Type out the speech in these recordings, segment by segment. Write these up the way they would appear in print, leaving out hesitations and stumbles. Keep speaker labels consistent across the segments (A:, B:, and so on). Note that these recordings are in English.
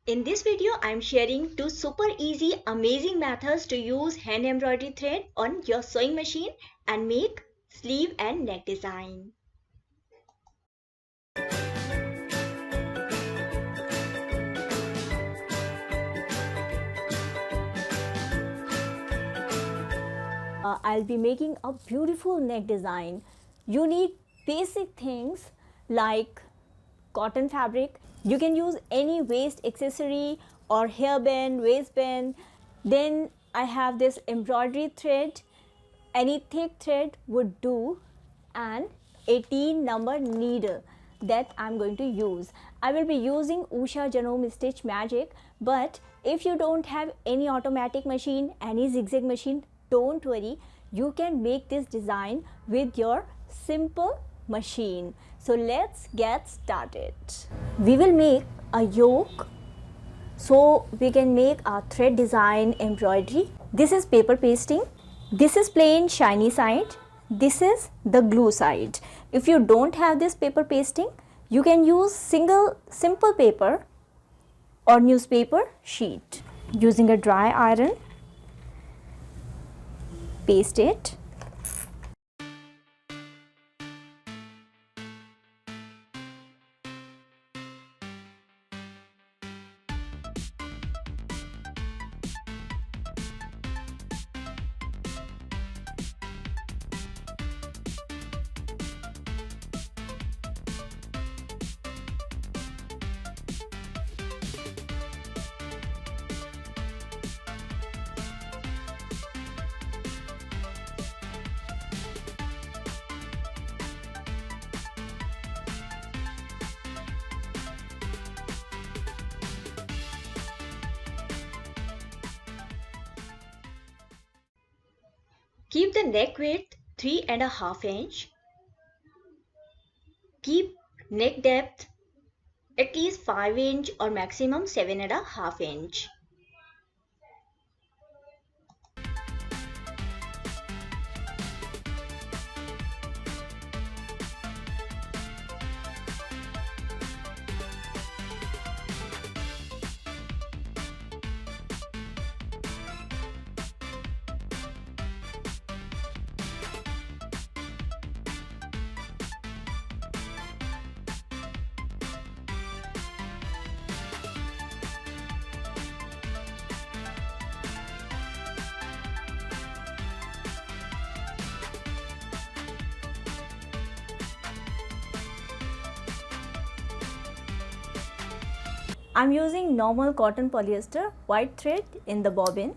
A: In this video, I am sharing two super easy, amazing methods to use hand embroidery thread on your sewing machine and make sleeve and neck design.
B: I'll be making a beautiful neck design. You need basic things like cotton fabric. You can use any waist accessory or hairband, waistband. Then I have this embroidery thread. Any thick thread would do, and 18 number needle that I'm going to use. I will be using Usha Janome Stitch Magic, but if you don't have any automatic machine, any zigzag machine, don't worry, you can make this design with your simple machine. So let's get started. We will make a yoke so we can make a thread design embroidery. This is paper pasting. This is plain shiny side. This is the glue side. If you don't have this paper pasting, you can use simple paper or newspaper sheet. Using a dry iron, paste it.
A: Keep the neck width 3.5 inch. Keep neck depth at least 5 inch or maximum 7.5 inch.
B: I'm using normal cotton polyester white thread in the bobbin.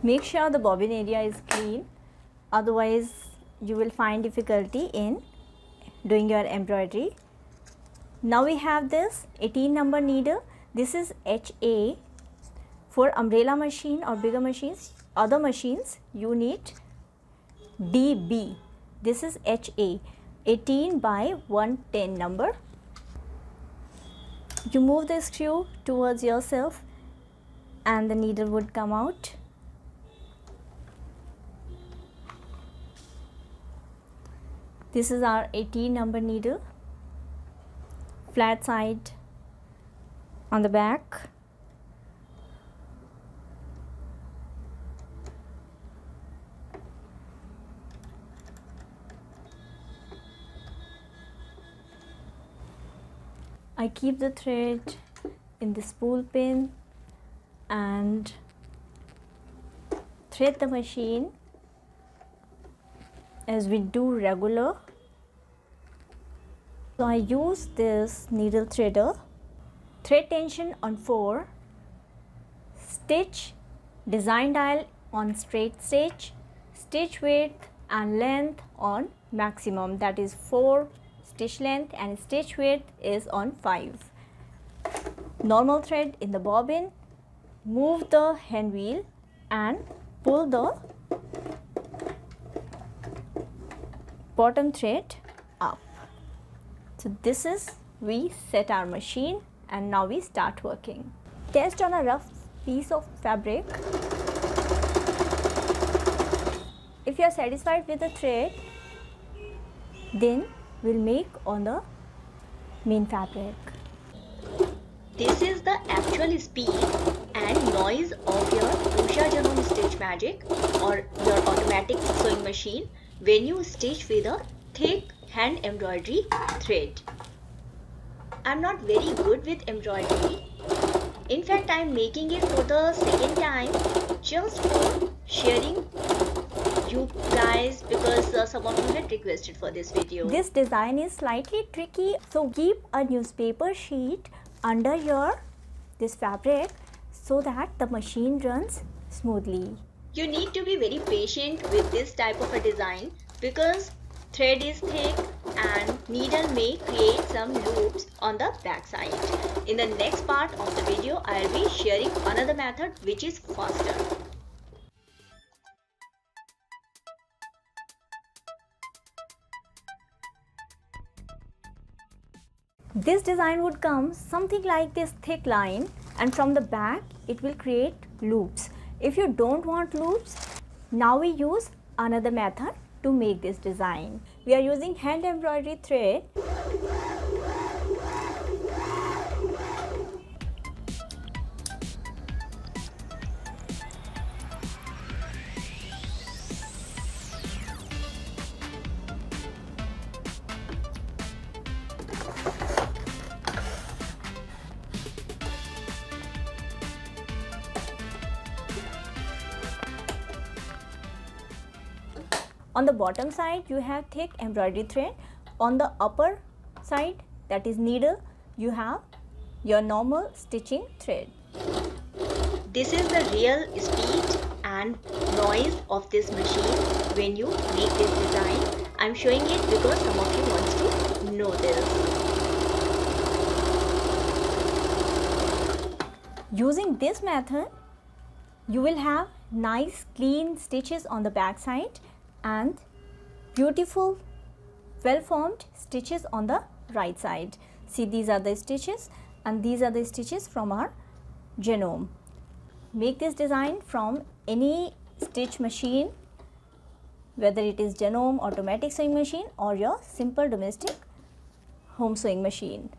B: Make sure the bobbin area is clean, otherwise you will find difficulty in doing your embroidery. Now we have this 18 number needle. This is HA. For umbrella machine or bigger machines, other machines, you need DB. This is HA, 18 by 110 number. You move the screw towards yourself and the needle would come out. This is our 18 number needle, flat side on the back. I keep the thread in the spool pin and thread the machine as we do regular. So I use this needle threader. Thread tension on 4, stitch design dial on straight stitch, stitch width and length on maximum, that is 4 stitch length, and stitch width is on 5. Normal thread in the bobbin. Move the hand wheel and pull the bottom thread up. So this is, we set our machine and now we start working. Test on a rough piece of fabric. If you are satisfied with the thread, Then we'll make on the main fabric.
A: This is the actual speed and noise of your Usha Janome Stitch Magic or your automatic sewing machine when you stitch with a thick hand embroidery thread. I'm not very good with embroidery. In fact, I'm making it for the second time just for sharing you guys because some of you had requested for this video.
B: This design is slightly tricky, so keep a newspaper sheet under this fabric so that the machine runs smoothly.
A: You need to be very patient with this type of a design because thread is thick and needle may create some loops on the back side. In the next part of the video, I will be sharing another method which is faster.
B: This design would come something like this thick line, and from the back it will create loops. If you don't want loops, now we use another method to make this design. We are using hand embroidery thread. On the bottom side you have thick embroidery thread. On the upper side, that is needle, you have your normal stitching thread.
A: This is the real speed and noise of this machine when you make this design. I'm showing it because some of you want to know this.
B: Using this method, you will have nice clean stitches on the back side and beautiful well formed stitches on the right side. See, these are the stitches and these are the stitches from our Janome. Make this design from any stitch machine, whether it is Janome automatic sewing machine or your simple domestic home sewing machine.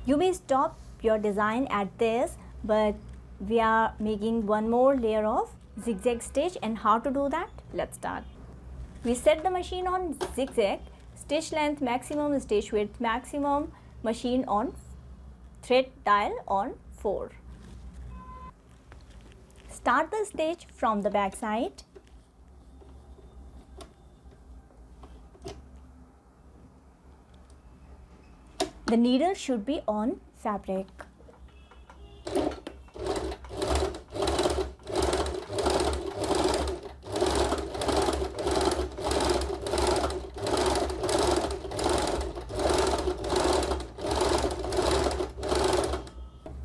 B: You may stop your design at this, but we are making one more layer of zigzag stitch, and how to do that? Let's start. We set the machine on zigzag, stitch length maximum, stitch width maximum, machine on thread dial on 4. Start the stitch from the back side. The needle should be on fabric.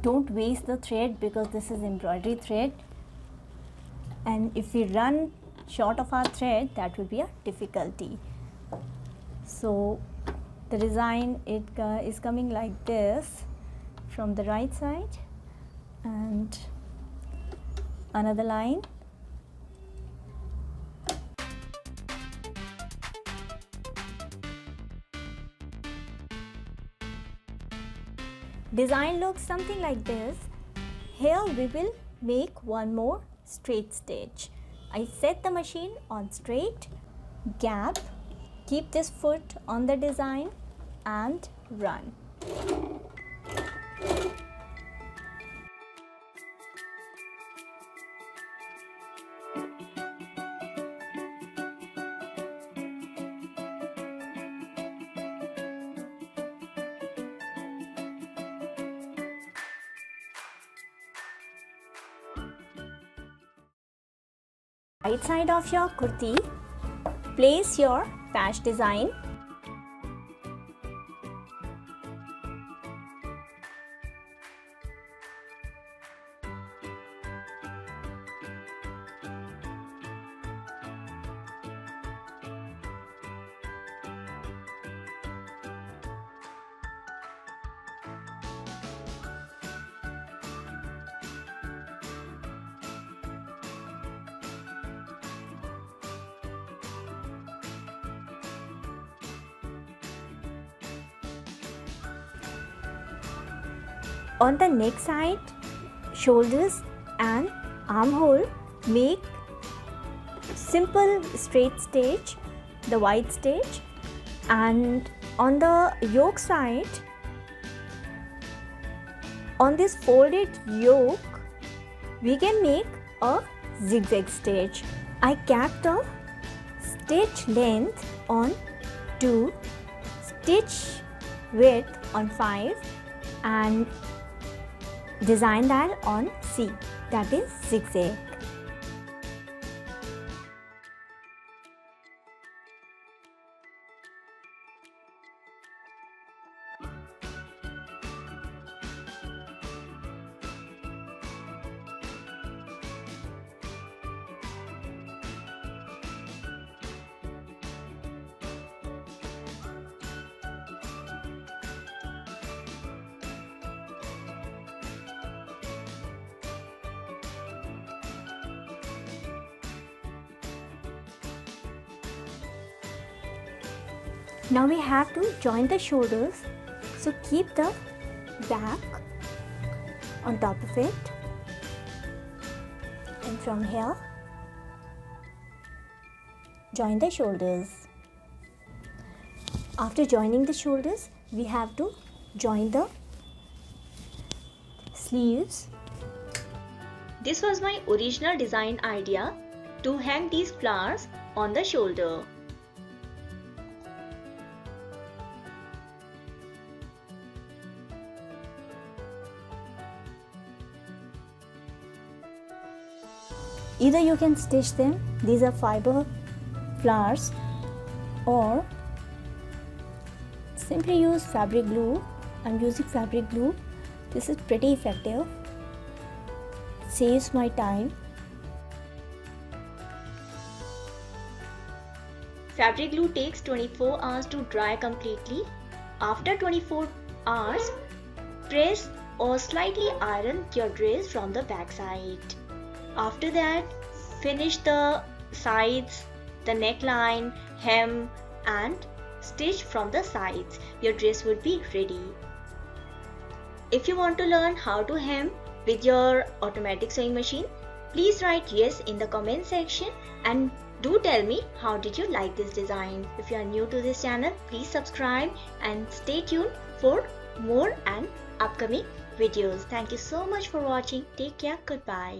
B: Don't waste the thread because this is embroidery thread, and if we run short of our thread, that will be a difficulty. So the design is coming like this from the right side, and another line. Design looks something like this. Here we will make one more straight stitch. I set the machine on straight, gap, keep this foot on the design and run. Right side of your kurti, place your patch design. On the neck side, shoulders and armhole, make simple straight stitch, the wide stitch, and on the yoke side, on this folded yoke, we can make a zigzag stitch. I capped the stitch length on 2, stitch width on 5, and design that on C, that is zigzag. Now we have to join the shoulders, so keep the back on top of it, and from here join the shoulders. After joining the shoulders, we have to join the sleeves.
A: This was my original design idea to hang these flowers on the shoulder.
B: Either you can stitch them, these are fiber flowers, or simply use fabric glue. I'm using fabric glue. This is pretty effective, saves my time.
A: Fabric glue takes 24 hours to dry completely. After 24 hours, press or slightly iron your dress from the back side. After that, finish the sides, the neckline, hem, and stitch from the sides. Your dress would be ready. If you want to learn how to hem with your automatic sewing machine, please write yes in the comment section, and do tell me how did you like this design. If you are new to this channel, please subscribe and stay tuned for more and upcoming videos. Thank you so much for watching. Take care. Goodbye.